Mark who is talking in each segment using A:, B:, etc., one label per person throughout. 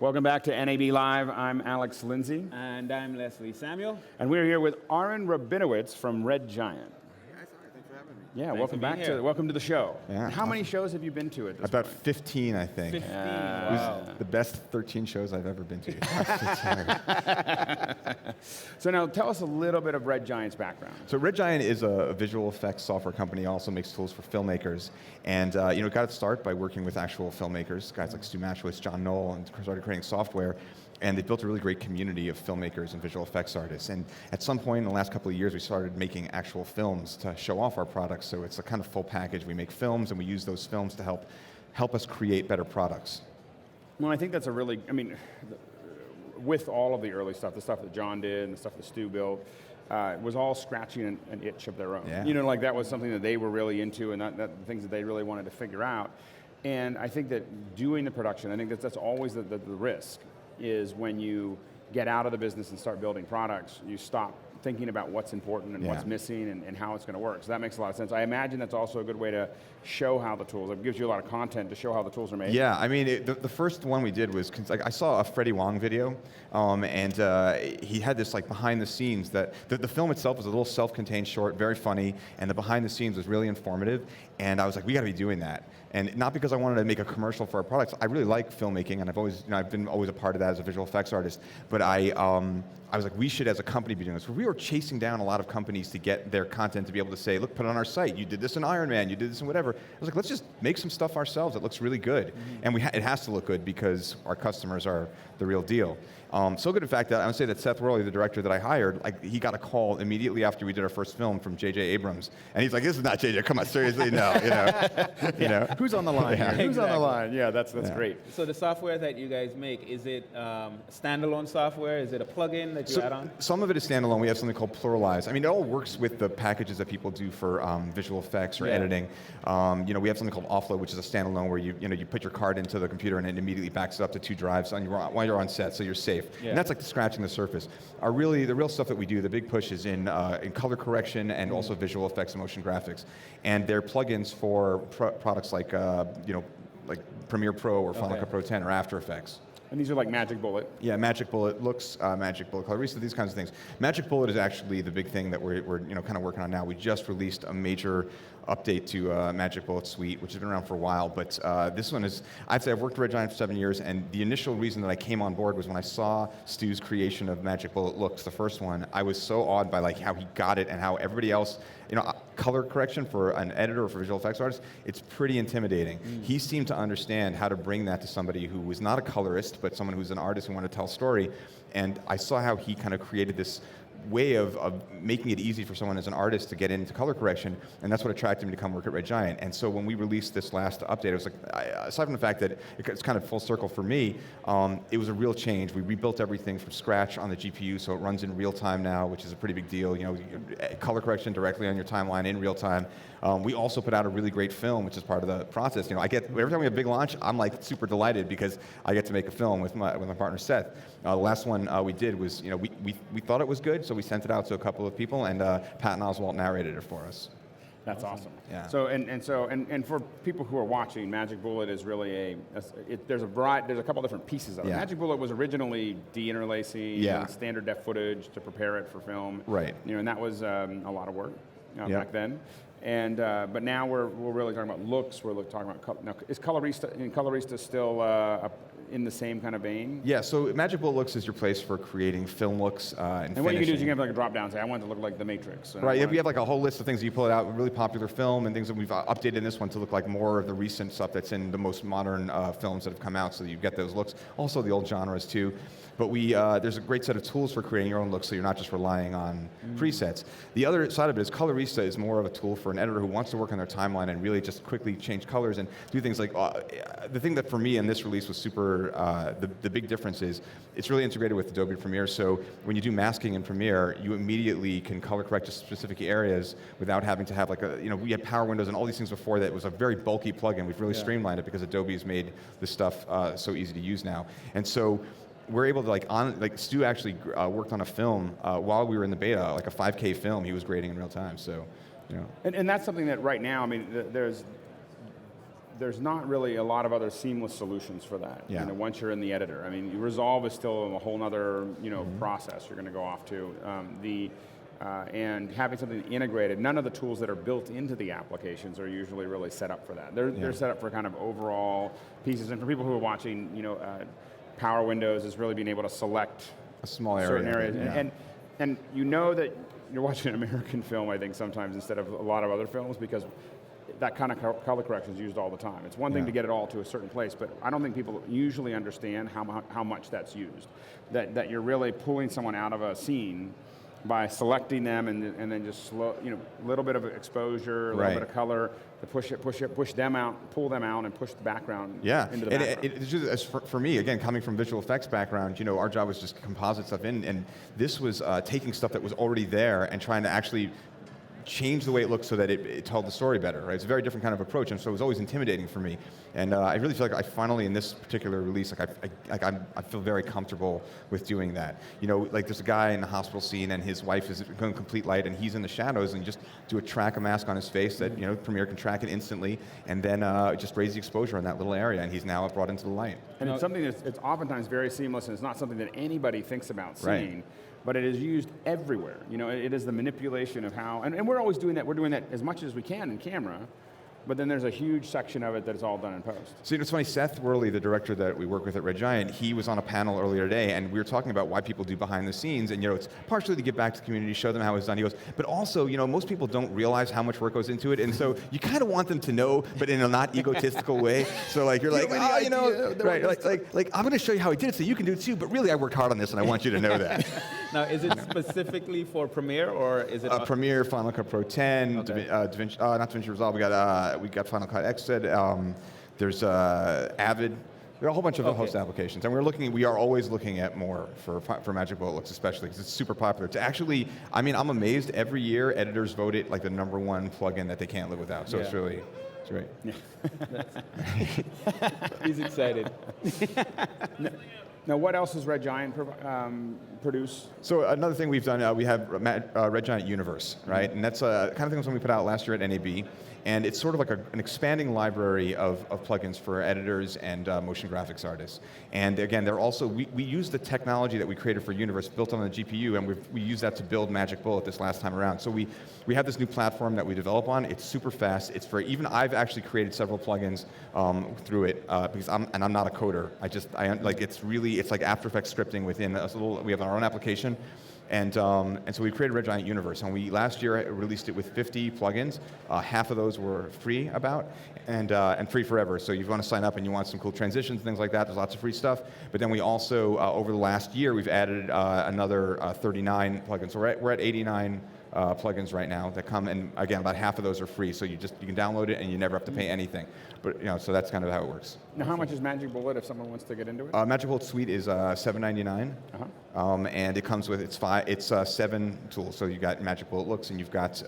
A: Welcome back to NAB Live. I'm Alex Lindsay.
B: And I'm Leslie Samuel.
A: And we're here with Aaron Rabinowitz from RedGiant.
C: Thanks for having me.
A: Yeah,
B: Thanks
A: welcome to the show.
C: Yeah.
A: How many shows have you been to at this
C: About
A: point?
C: 15, I think.
B: 15,
C: It was the best 13 shows I've ever been to.
A: So now tell us a little bit of RedGiant's background.
C: So RedGiant is a visual effects software company, also makes tools for filmmakers. And got its start by working with actual filmmakers, guys like Stu Matchwitz, John Knoll, and started creating software. And they built a really great community of filmmakers and visual effects artists. And at some point in the last couple of years, we started making actual films to show off our products. So it's a kind of full package. We make films, and we use those films to help us create better products.
A: Well, I think that's a really, with all of the early stuff, the stuff that John did and the stuff that Stu built, was all scratching an itch of their own.
C: Yeah.
A: That was something that they were really into, and that things that they really wanted to figure out. And I think that doing the production, I think that's always the risk, is when you get out of the business and start building products, you stop thinking about what's important and what's missing and how it's going to work. So that makes a lot of sense. I imagine that's also a good way to show how the tools, it gives you a lot of content to show how the tools are made.
C: Yeah, the first one we did was, I saw a Freddie Wong video, and he had this behind the scenes that, the film itself was a little self-contained short, very funny, and the behind the scenes was really informative, and I was like, we got to be doing that. And not because I wanted to make a commercial for our products. I really like filmmaking, and I've been always a part of that as a visual effects artist. But I was like, we should as a company be doing this. We were chasing down a lot of companies to get their content to be able to say, look, put it on our site. You did this in Iron Man. You did this in whatever. I was like, let's just make some stuff ourselves that looks really good. And it has to look good because our customers are the real deal. So good, in fact, that I would say that Seth Worley, the director that I hired, he got a call immediately after we did our first film from J.J. Abrams, and he's like, "This is not J.J. Come on, seriously, no,
A: Who's on the line?
C: Yeah.
A: Who's on the
B: Exactly.
A: line? Yeah, that's great.
B: So the software that you guys make, is it standalone software? Is it a plugin that you add on?
C: Some of it is standalone. We have something called Pluralize. It all works with the packages that people do for visual effects or editing. We have something called Offload, which is a standalone where you put your card into the computer and it immediately backs it up to 2 drives while you're on set, so you're safe.
B: Yeah.
C: And that's like scratching the surface. The real stuff that we do, the big push is in color correction and also visual effects and motion graphics. And they're plugins for products like Premiere Pro or Final Cut Pro 10 or After Effects.
A: And these are like Magic Bullet.
C: Yeah, Magic Bullet looks, Magic Bullet Colorista, these kinds of things. Magic Bullet is actually the big thing that we're kind of working on now. We just released a major update to Magic Bullet Suite, which has been around for a while, but this one is, I'd say I've worked at RedGiant for 7 years, and the initial reason that I came on board was when I saw Stu's creation of Magic Bullet Looks, the first one. I was so awed by how he got it and how everybody else, color correction for an editor or for visual effects artist, it's pretty intimidating. He seemed to understand how to bring that to somebody who was not a colorist, but someone who's an artist who wanted to tell a story, and I saw how he kind of created this way of making it easy for someone as an artist to get into color correction, and that's what attracted me to come work at RedGiant. And so when we released this last update, it was aside from the fact that it's kind of full circle for me, it was a real change. We rebuilt everything from scratch on the GPU, so it runs in real time now, which is a pretty big deal. Color correction directly on your timeline in real time. We also put out a really great film, which is part of the process. Every time we have a big launch, I'm super delighted because I get to make a film with my partner Seth. The last one we did was, we thought it was good, so we sent it out to a couple of people, and Patton Oswalt narrated it for us.
A: That's awesome.
C: Yeah.
A: So and for people who are watching, Magic Bullet is really there's a couple different pieces of it.
C: Yeah.
A: Magic Bullet was originally deinterlacing
C: Yeah.
A: standard def footage to prepare it for film.
C: Right.
A: And that was a lot of work back then. And but now we're really talking about looks. We're talking about color. Now, is Colorista still in the same kind of vein?
C: Yeah. So Magic Bullet Looks is your place for creating film looks and
A: what you can do is you
C: finishing.
A: can have a drop down and say, I want it to look like The Matrix.
C: Right, we have a whole list of things that you pull it out, a really popular film and things that we've updated in this one to look like more of the recent stuff that's in the most modern films that have come out, so that you get those looks. Also the old genres too. But there's a great set of tools for creating your own looks, so you're not just relying on presets. The other side of it is Colorista is more of a tool for an editor who wants to work on their timeline and really just quickly change colors and do things like, the thing that for me in this release was super, the big difference is it's really integrated with Adobe Premiere, so when you do masking in Premiere, you immediately can color correct just specific areas without having to have we had power windows and all these things before that was a very bulky plugin. We've really streamlined it because Adobe has made this stuff so easy to use now. And so we're able to Stu actually worked on a film while we were in the beta, a 5K film he was grading in real time. So,
A: And that's something that right now, there's there's not really a lot of other seamless solutions for that.
C: Yeah.
A: You know, once you're in the editor, I mean, Resolve is still a whole other process you're going to go off to. And having something integrated, none of the tools that are built into the applications are usually really set up for that. They're set up for kind of overall pieces, and for people who are watching, Power Windows is really being able to select
C: a small area,
A: certain areas,
C: yeah.
A: and you know that you're watching an American film, I think, sometimes instead of a lot of other films, because that kind of color correction is used all the time. It's one thing to get it all to a certain place, but I don't think people usually understand how much that's used. That you're really pulling someone out of a scene by selecting them and then just slow, a little bit of exposure, a little bit of color to push them out, pull them out, and push the background into the background.
C: It's just, for me, again, coming from visual effects background, our job was just to composite stuff in, and this was taking stuff that was already there and trying to actually change the way it looks so that it told the story better, right? It's a very different kind of approach, and so it was always intimidating for me. And I really feel like I finally, in this particular release, I feel very comfortable with doing that. Like there's a guy in the hospital scene, and his wife is going complete light, and he's in the shadows, and you just do a track a mask on his face that Premiere can track it instantly, and then just raise the exposure on that little area, and he's now brought into the light.
A: And it's something it's oftentimes very seamless, and it's not something that anybody thinks about seeing. Right. But it is used everywhere. It is the manipulation of how, and we're always doing that. We're doing that as much as we can in camera, but then there's a huge section of it that is all done in post.
C: So it's funny, Seth Worley, the director that we work with at RedGiant, he was on a panel earlier today, and we were talking about why people do behind the scenes, and it's partially to give back to the community, show them how it's done. He goes, but also, most people don't realize how much work goes into it, and so you kind of want them to know, but in a not egotistical way. So like you're like, right, like I'm going to show you how I did it, so you can do it too. But really, I worked hard on this, and I want you to know that.
B: Now, is it specifically for Premiere, or is it
C: Premiere, Final Cut Pro 10,
B: okay.
C: DaVinci, not DaVinci Resolve. We got Final Cut Xed. There's Avid. There are a whole bunch of host applications, and we are always looking at more for Magic Bullet Looks, especially because it's super popular. To actually, I'm amazed every year editors vote it like the #1 plugin that they can't live without. So it's great.
B: He's excited.
A: Now, what else does RedGiant produce?
C: So another thing we've done, we have RedGiant Universe, right? And that's kind of things we put out last year at NAB. And it's sort of like an expanding library of plugins for editors and motion graphics artists. And again, they're also, we use the technology that we created for Universe built on the GPU, and we use that to build Magic Bullet this last time around. So we have this new platform that we develop on. It's super fast. It's even I've actually created several plugins through it because I'm not a coder. It's like After Effects scripting within we have our own application. And so we created RedGiant Universe, and we last year released it with 50 plugins. Half of those were free and free forever. So you want to sign up and you want some cool transitions, things like that. There's lots of free stuff. But then we also, over the last year, we've added another 39 plugins. So we're at 89 plugins right now that come, and again, about half of those are free. So you can download it and you never have to pay anything. But so that's kind of how it works.
A: Now, how much is Magic Bullet if someone wants to get into it?
C: Magic Bullet Suite is $7.99, and it comes with it's 7 tools. So you got Magic Bullet Looks, and you've got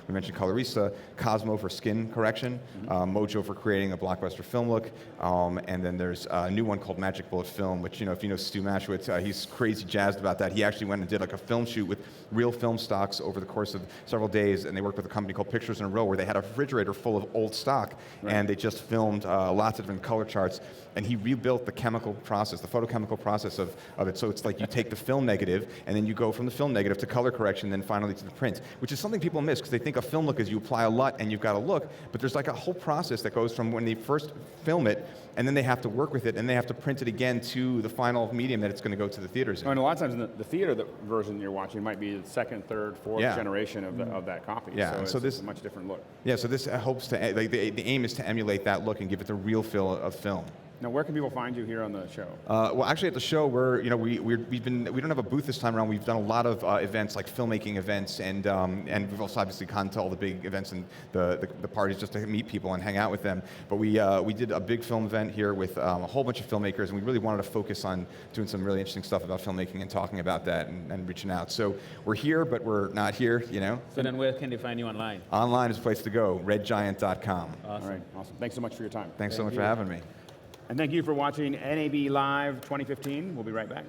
C: we mentioned Colorista, Cosmo for skin correction, Mojo for creating a blockbuster film look, and then there's a new one called Magic Bullet Film, which if you know Stu Maschwitz, he's crazy jazzed about that. He actually went and did like a film shoot with real film stocks over the course of several days, and they worked with a company called Pictures in a Row, where they had a refrigerator full of old stock, and they just filmed lots of different color charts, and he rebuilt the chemical process, the photochemical process of it. So it's like you take the film negative, and then you go from the film negative to color correction, then finally to the print, which is something people miss because they think a film look is you apply a LUT and you've got a look, but there's like a whole process that goes from when they first film it, and then they have to work with it, and they have to print it again to the final medium that it's going to go to the theaters in.
A: And a lot of times in the theater version you're watching might be the second, third, fourth generation of that copy.
C: Yeah,
A: so it's a much different look.
C: Yeah, so this hopes to, the aim is to emulate that look and give it the real feel of film.
A: Now, where can people find you here on the show?
C: Well, actually, at the show, we don't have a booth this time around. We've done a lot of events, like filmmaking events, and we've also obviously gone to all the big events and the parties just to meet people and hang out with them. But we did a big film event here with a whole bunch of filmmakers, and we really wanted to focus on doing some really interesting stuff about filmmaking and talking about that and reaching out. So we're here, but we're not here,
B: So then where can they find you online?
C: Online is the place to go, redgiant.com.
B: Awesome.
A: All right, awesome. Thanks so much for your time.
C: Thanks so much for having me.
A: And thank you for watching NAB Live 2015. We'll be right back.